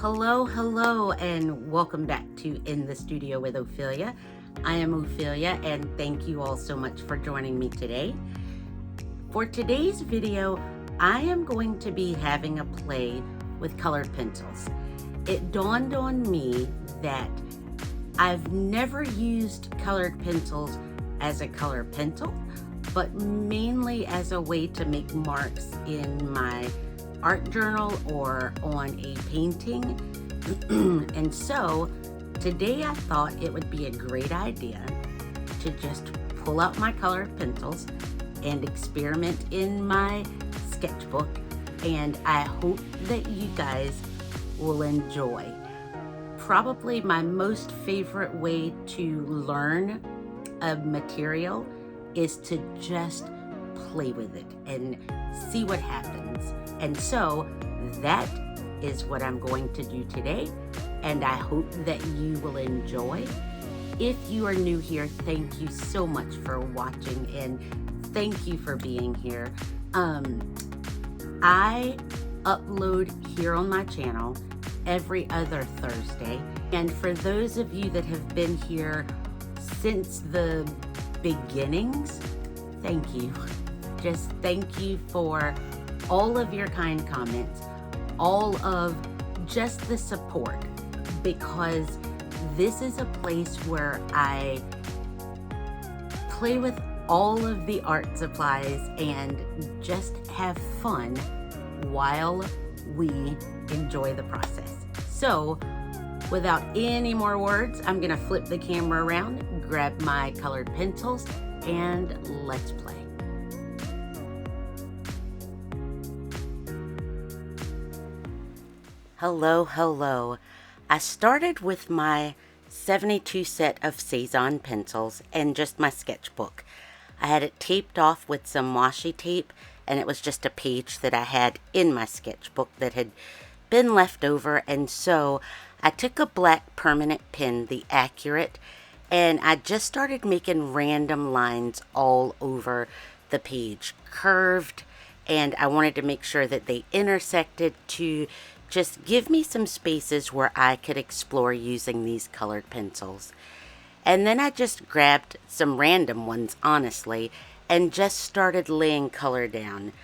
Hello, and welcome back to In the Studio with Ophelia. I am Ophelia, and thank you all so much for joining me today. For today's video, I am going to be having a play with colored pencils. It dawned on me that I've never used colored pencils as a color pencil, but mainly as a way to make marks in my art journal or on a painting. And so today I thought it would be a great idea to just pull out my colored pencils and experiment in my sketchbook, and I hope that you guys will enjoy. Probably my most favorite way to learn a material is to just play with it and see what happens. And so that is what I'm going to do today, and I hope that you will enjoy. If you are new here, thank you so much for watching, and thank you for being here. I upload here on my channel every other Thursday, and for those of you that have been here since the beginnings, thank you. Just thank you for all of your kind comments, all of just the support, because this is a place where I play with all of the art supplies and just have fun while we enjoy the process. So without any more words, I'm gonna flip the camera around, grab my colored pencils, and let's play. Hello. I started with my 72 set of Cezanne pencils and just my sketchbook. I had it taped off with some washi tape, and it was just a page that I had in my sketchbook that had been left over, and so I took a black permanent pen, the Accurate, and I just started making random lines all over the page, curved, and I wanted to make sure that they intersected to just give me some spaces where I could explore using these colored pencils. And then I just grabbed some random ones, honestly, and just started laying color down.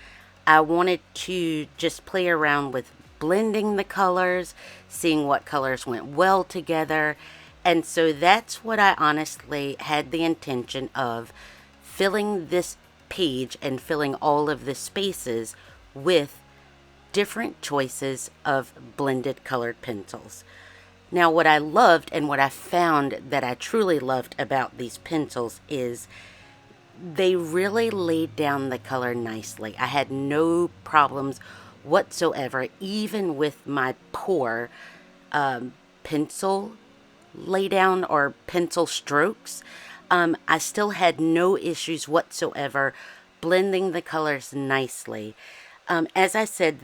I wanted to just play around with blending the colors, seeing what colors went well together, and so that's what I honestly had the intention of, filling this page and filling all of the spaces with different choices of blended colored pencils. Now, what I loved and what I found that I truly loved about these pencils is they really laid down the color nicely. I had no problems whatsoever, even with my poor pencil laydown or pencil strokes. I still had no issues whatsoever blending the colors nicely. As I said,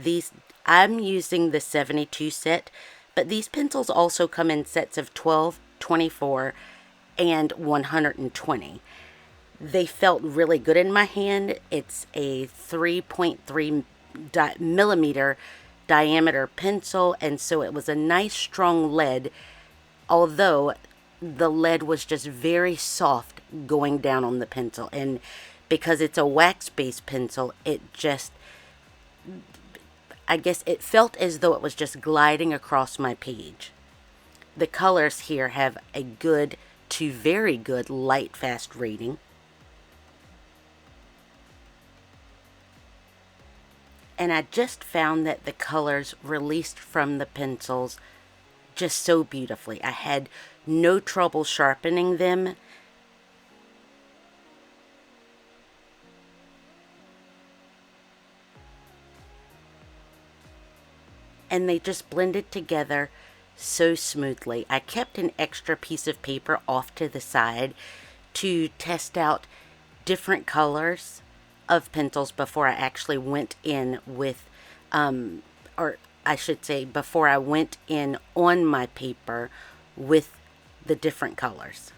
I'm using the 72 set, but these pencils also come in sets of 12, 24, and 120. They felt really good in my hand. It's a 3.3 millimeter diameter pencil, and so it was a nice strong lead, although the lead was just very soft going down on the pencil, and because it's a wax-based pencil, I guess it felt as though it was just gliding across my page. The colors here have a good to very good light fast rating. And I just found that the colors released from the pencils just so beautifully. I had no trouble sharpening them. And they just blended together so smoothly. I kept an extra piece of paper off to the side to test out different colors of pencils before I actually went in with, or I should say, before I went in on my paper with the different colors.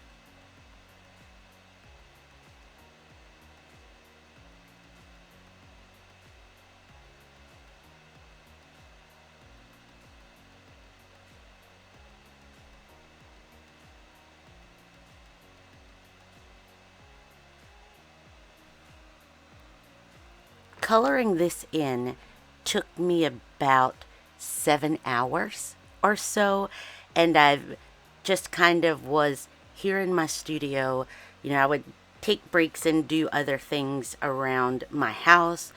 coloring this in took me about 7 hours or so, and I've just kind of was here in my studio. I would take breaks and do other things around my house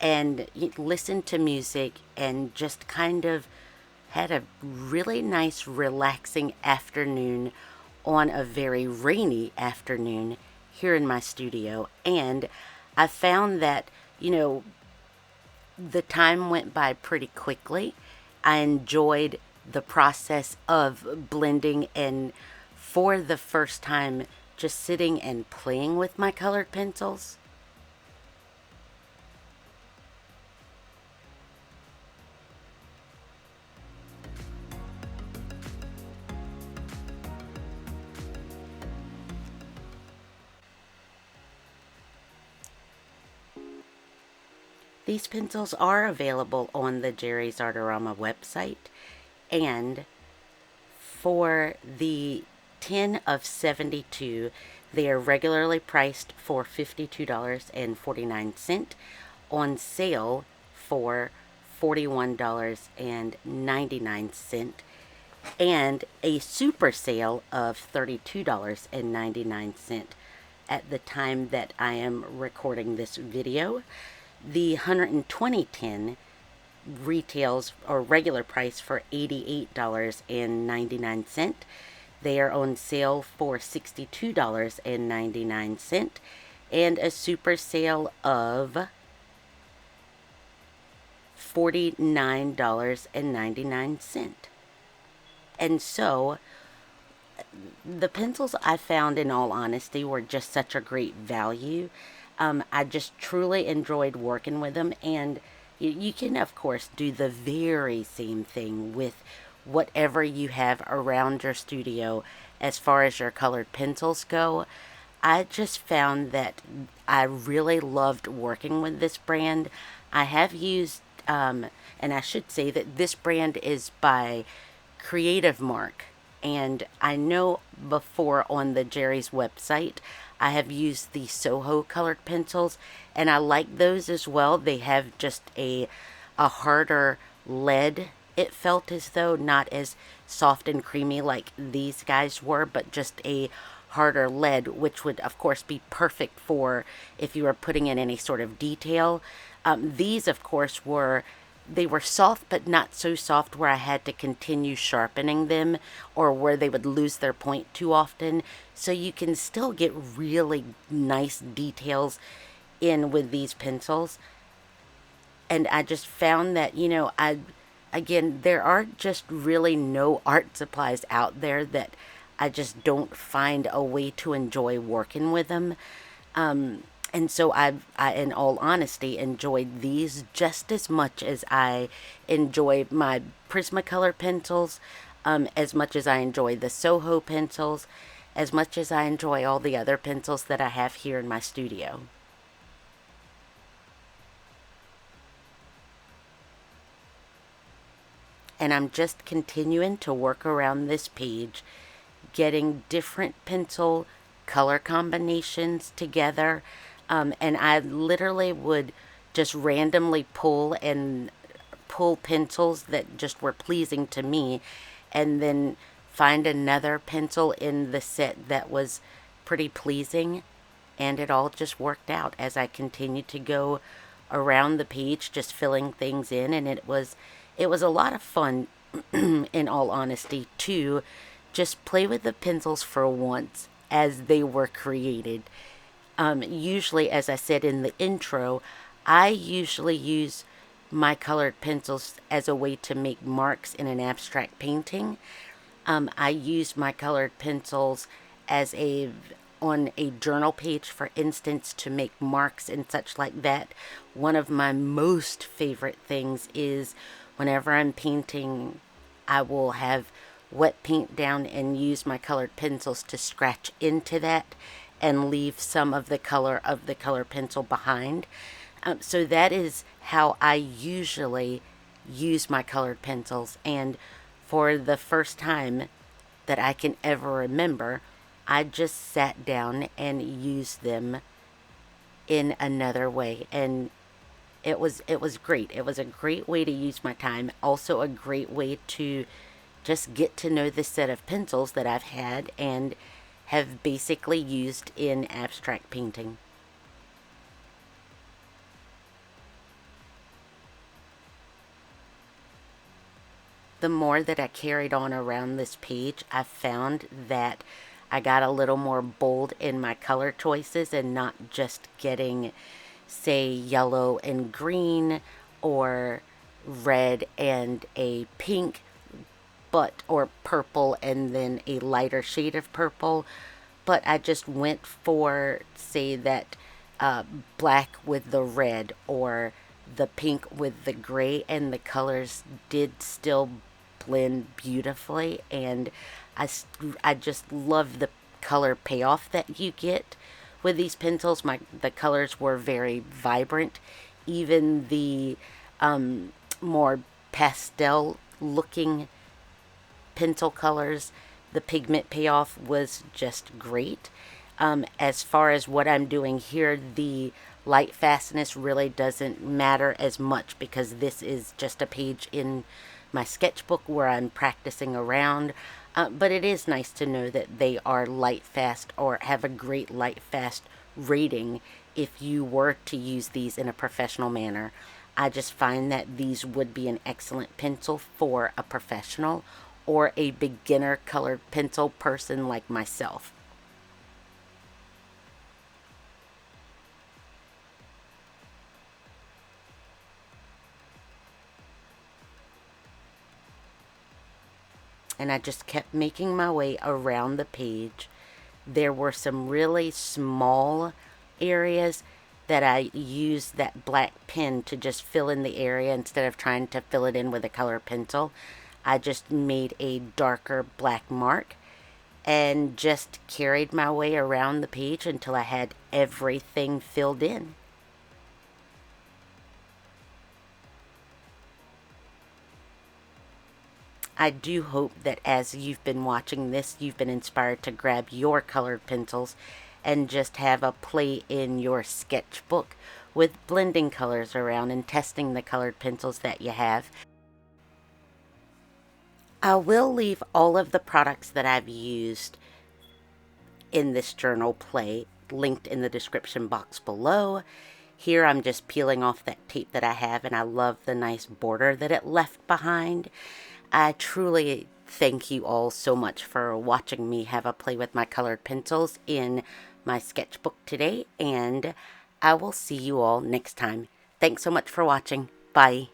and listen to music and just kind of had a really nice relaxing afternoon on a very rainy afternoon here in my studio. And I found that, the time went by pretty quickly. I enjoyed the process of blending, and for the first time, just sitting and playing with my colored pencils. These pencils are available on the Jerry's Artarama website, and for the 10 of 72, they are regularly priced for $52.49, on sale for $41.99, and a super sale of $32.99 at the time that I am recording this video. The 120 tin retails or regular price for $88.99. They are on sale for $62.99, and a super sale of $49.99. And so the pencils, I found, in all honesty, were just such a great value. I just truly enjoyed working with them, and you can, of course, do the very same thing with whatever you have around your studio as far as your colored pencils go. I just found that I really loved working with this brand. I have used, and I should say that this brand is by Creative Mark, and I know before on the Jerry's website I have used the Soho colored pencils, and I like those as well. They have just a harder lead. It felt as though, not as soft and creamy like these guys were, but just a harder lead, which would of course be perfect for if you were putting in any sort of detail. These, of course, they were soft, but not so soft where I had to continue sharpening them or where they would lose their point too often. So you can still get really nice details in with these pencils. And I just found that, again, there are just really no art supplies out there that I just don't find a way to enjoy working with them. And so I, in all honesty, enjoyed these just as much as I enjoy my Prismacolor pencils, as much as I enjoy the Soho pencils, as much as I enjoy all the other pencils that I have here in my studio. And I'm just continuing to work around this page, getting different pencil color combinations together. And I literally would just randomly pull pencils that just were pleasing to me, and then find another pencil in the set that was pretty pleasing, and it all just worked out as I continued to go around the page, just filling things in, and it was a lot of fun, in all honesty, to just play with the pencils for once as they were created. Usually, as I said in the intro, I usually use my colored pencils as a way to make marks in an abstract painting. I use my colored pencils on a journal page, for instance, to make marks and such like that. One of my most favorite things is whenever I'm painting, I will have wet paint down and use my colored pencils to scratch into that and leave some of the color pencil behind. So that is how I usually use my colored pencils. And for the first time that I can ever remember, I just sat down and used them in another way. And it was great. It was a great way to use my time. Also a great way to just get to know the set of pencils that I've had and have basically used in abstract painting. The more that I carried on around this page, I found that I got a little more bold in my color choices and not just getting, say, yellow and green or red and a pink, or purple and then a lighter shade of purple. But I just went for, say, that black with the red or the pink with the gray, and the colors did still blend beautifully. And I just love the color payoff that you get with these pencils. The colors were very vibrant. Even the more pastel looking pencil colors, the pigment payoff was just great. As far as what I'm doing here, the light fastness really doesn't matter as much because this is just a page in my sketchbook where I'm practicing around. But it is nice to know that they are light fast or have a great light fast rating if you were to use these in a professional manner. I just find that these would be an excellent pencil for a professional or a beginner colored pencil person like myself. And I just kept making my way around the page. There were some really small areas that I used that black pen to just fill in the area instead of trying to fill it in with a color pencil. I just made a darker black mark and just carried my way around the page until I had everything filled in. I do hope that as you've been watching this, you've been inspired to grab your colored pencils and just have a play in your sketchbook with blending colors around and testing the colored pencils that you have. I will leave all of the products that I've used in this journal play linked in the description box below. Here I'm just peeling off that tape that I have, and I love the nice border that it left behind. I truly thank you all so much for watching me have a play with my colored pencils in my sketchbook today, and I will see you all next time. Thanks so much for watching. Bye.